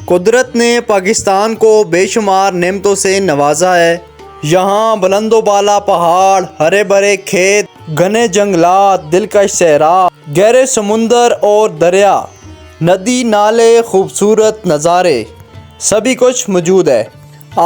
قدرت نے پاکستان کو بے شمار نعمتوں سے نوازا ہے۔ یہاں بلند و بالا پہاڑ، ہرے بھرے کھیت، گھنے جنگلات، دلکش صحرا، گہرے سمندر اور دریا، ندی نالے، خوبصورت نظارے، سبھی کچھ موجود ہے۔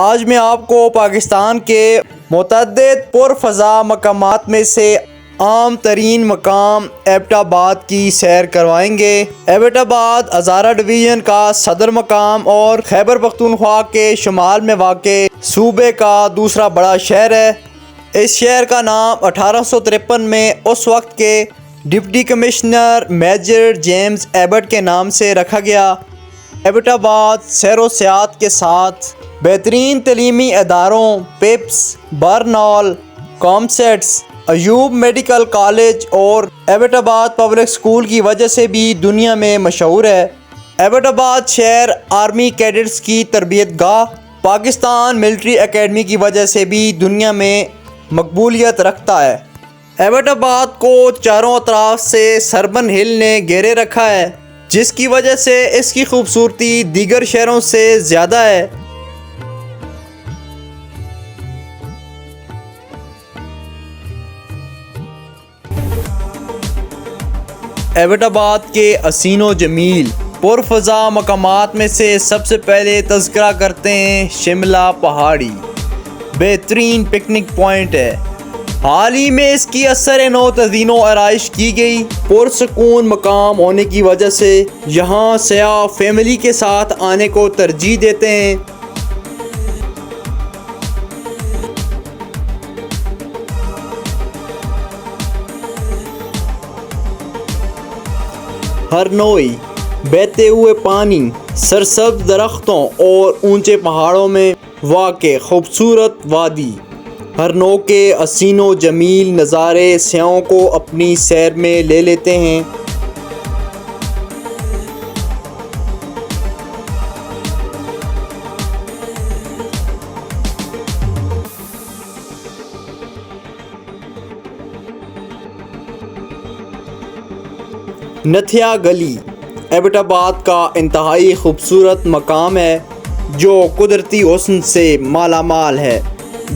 آج میں آپ کو پاکستان کے متعدد پرفضا مقامات میں سے عام ترین مقام ایبٹ آباد کی سیر کروائیں گے۔ ایبٹ آباد ہزارہ ڈویژن کا صدر مقام اور خیبر پختونخوا کے شمال میں واقع صوبے کا دوسرا بڑا شہر ہے۔ اس شہر کا نام 1853 میں اس وقت کے deputy commissioner major James Abbott کے نام سے رکھا گیا۔ ایبٹ آباد سیر و سیاحت کے ساتھ بہترین تعلیمی اداروں پپس، برنال، کامسیٹس، ایوب میڈیکل کالج اور ایبٹ آباد پبلک اسکول کی وجہ سے بھی دنیا میں مشہور ہے۔ ایبٹ آباد شہر آرمی کیڈٹس کی تربیت گاہ، پاکستان ملٹری اکیڈمی کی وجہ سے بھی دنیا میں مقبولیت رکھتا ہے۔ ایبٹ آباد کو چاروں اطراف سے سربن ہل نے گھیرے رکھا ہے، جس کی وجہ سے اس کی خوبصورتی دیگر شہروں سے زیادہ ہے۔ ایبٹ آباد کے حسین و جمیل پرفضا مقامات میں سے سب سے پہلے تذکرہ کرتے ہیں شملہ پہاڑی۔ بہترین پکنک پوائنٹ ہے۔ حال ہی میں اس کی اثر نو تزئین و آرائش کی گئی۔ پرسکون مقام ہونے کی وجہ سے یہاں سیاح فیملی کے ساتھ آنے کو ترجیح دیتے ہیں۔ ہرنوئی بہتے ہوئے پانی، سرسبز درختوں اور اونچے پہاڑوں میں واقع خوبصورت وادی ہرنو کے حسین و جمیل نظارے سیاحوں کو اپنی سیر میں لے لیتے ہیں۔ نتھیا گلی ایبٹ آباد کا انتہائی خوبصورت مقام ہے جو قدرتی حسن سے مالا مال ہے۔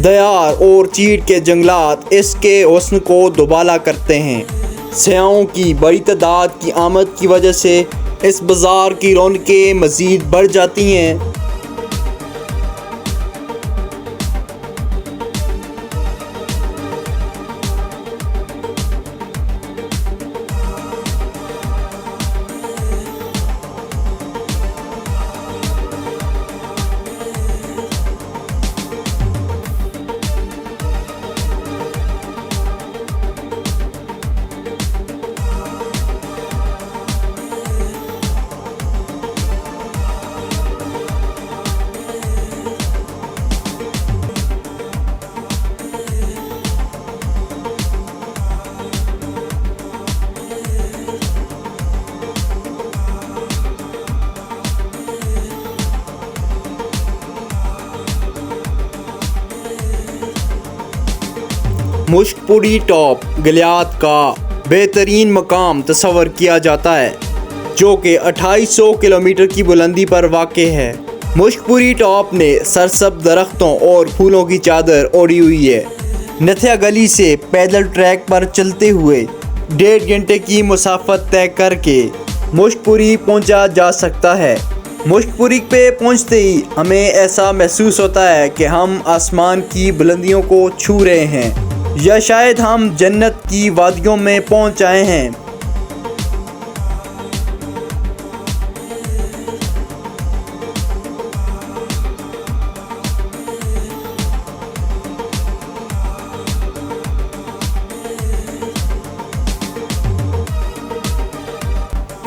دیار اور چیڑ کے جنگلات اس کے حسن کو دوبالا کرتے ہیں۔ سیاحوں کی بڑی تعداد کی آمد کی وجہ سے اس بازار کی رونقیں مزید بڑھ جاتی ہیں۔ مشک پوری ٹاپ گلیات کا بہترین مقام تصور کیا جاتا ہے جو کہ 2800 کلومیٹر کی بلندی پر واقع ہے۔ مشک پوری ٹاپ نے سرسبز درختوں اور پھولوں کی چادر اوڑھی ہوئی ہے۔ نتھیا گلی سے پیدل ٹریک پر چلتے ہوئے 1.5 گھنٹے کی مسافت طے کر کے مشک پوری پہنچا جا سکتا ہے۔ مشک پوری پہ پہنچتے ہی ہمیں ایسا محسوس ہوتا ہے کہ ہم آسمان کی بلندیوں کو چھو رہے ہیں یا شاید ہم جنت کی وادیوں میں پہنچ آئے ہیں۔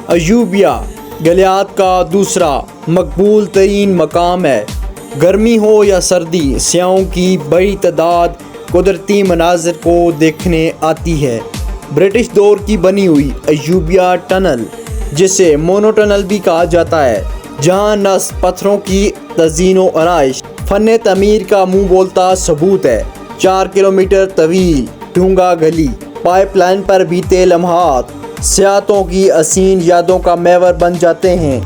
ایوبیہ گلیات کا دوسرا مقبول ترین مقام ہے۔ گرمی ہو یا سردی، سیاحوں کی بڑی تعداد قدرتی مناظر کو دیکھنے آتی ہے۔ برٹش دور کی بنی ہوئی ایوبیہ ٹنل، جسے مونو ٹنل بھی کہا جاتا ہے، جہاں نصب پتھروں کی تزئین و آرائش فن تعمیر کا منہ بولتا ثبوت ہے۔ 4 کلومیٹر طویل ڈھونگا گلی، پائپ لائن پر بیتے لمحات سیاحوں کی حسین یادوں کا محور بن جاتے ہیں۔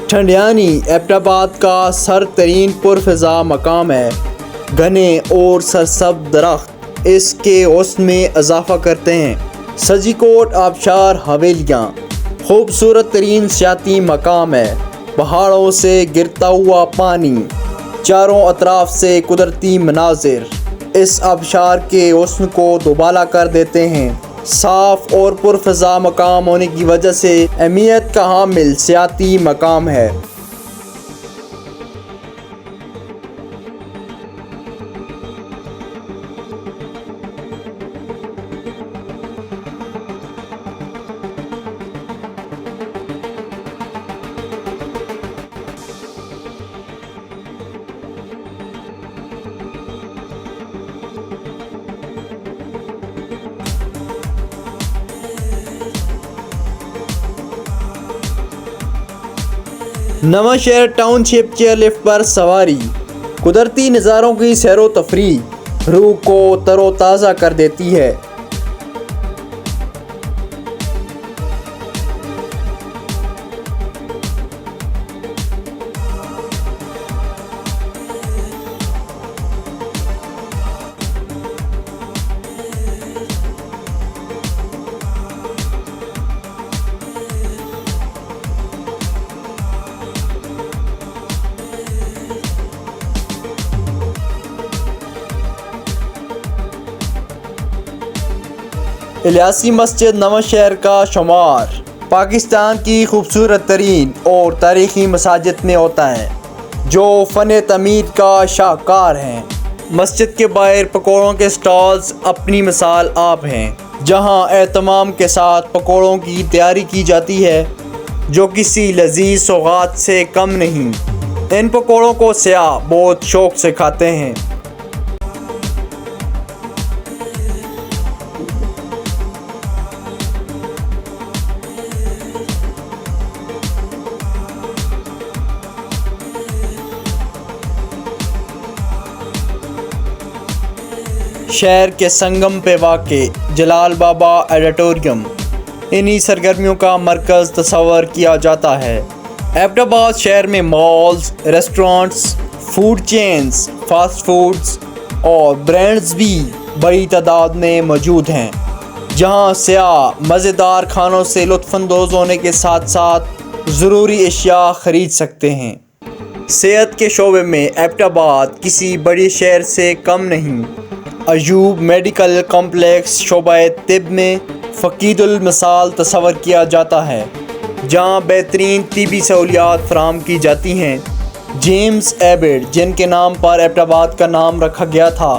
ٹھنڈیانی ایبٹ آباد کا سر ترین پرفضا مقام ہے۔ گھنے اور سرسبز درخت اس کے حسن میں اضافہ کرتے ہیں۔ سجی کوٹ آبشار حویلیاں خوبصورت ترین سیاحتی مقام ہے۔ پہاڑوں سے گرتا ہوا پانی، چاروں اطراف سے قدرتی مناظر اس آبشار کے حسن کو دوبالا کر دیتے ہیں۔ صاف اور پرفضا مقام ہونے کی وجہ سے اہمیت کا حامل سیاحتی مقام ہے۔ نواں شہر ٹاؤن شپ چیئر لفٹ پر سواری قدرتی نظاروں کی سیر و تفریح روح کو تر و تازہ کر دیتی ہے۔ الیاسی مسجد نواں شہر کا شمار پاکستان کی خوبصورت ترین اور تاریخی مساجد میں ہوتا ہے، جو فن تعمیر کا شاہکار ہیں۔ مسجد کے باہر پکوڑوں کے سٹالز اپنی مثال آپ ہیں، جہاں اہتمام کے ساتھ پکوڑوں کی تیاری کی جاتی ہے، جو کسی لذیذ سوغات سے کم نہیں۔ ان پکوڑوں کو سیاح بہت شوق سے کھاتے ہیں۔ شہر کے سنگم پہ واقع جلال بابا آڈیٹوریم انہی سرگرمیوں کا مرکز تصور کیا جاتا ہے۔ ایبٹ آباد شہر میں malls, restaurants, food chains, fast foods اور برانڈز بھی بڑی تعداد میں موجود ہیں، جہاں سیاح مزیدار کھانوں سے لطف اندوز ہونے کے ساتھ ساتھ ضروری اشیاء خرید سکتے ہیں۔ صحت کے شعبے میں ایبٹ آباد کسی بڑے شہر سے کم نہیں۔ ایوب میڈیکل کمپلیکس شعبہ طب میں فقید المثال تصور کیا جاتا ہے، جہاں بہترین طبی سہولیات فراہم کی جاتی ہیں۔ جیمز ایبٹ، جن کے نام پر ایبٹ آباد کا نام رکھا گیا تھا،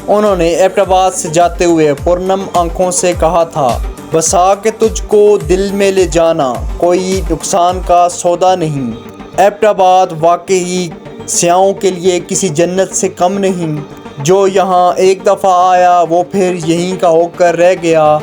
انہوں نے ایبٹ آباد سے جاتے ہوئے پرنم آنکھوں سے کہا تھا، بسا کہ تجھ کو دل میں لے جانا کوئی نقصان کا سودا نہیں۔ ایبٹ آباد واقعی سیاحوں کے لیے کسی جنت سے کم نہیں۔ جو یہاں ایک دفعہ آیا وہ پھر یہیں کا ہو کر رہ گیا۔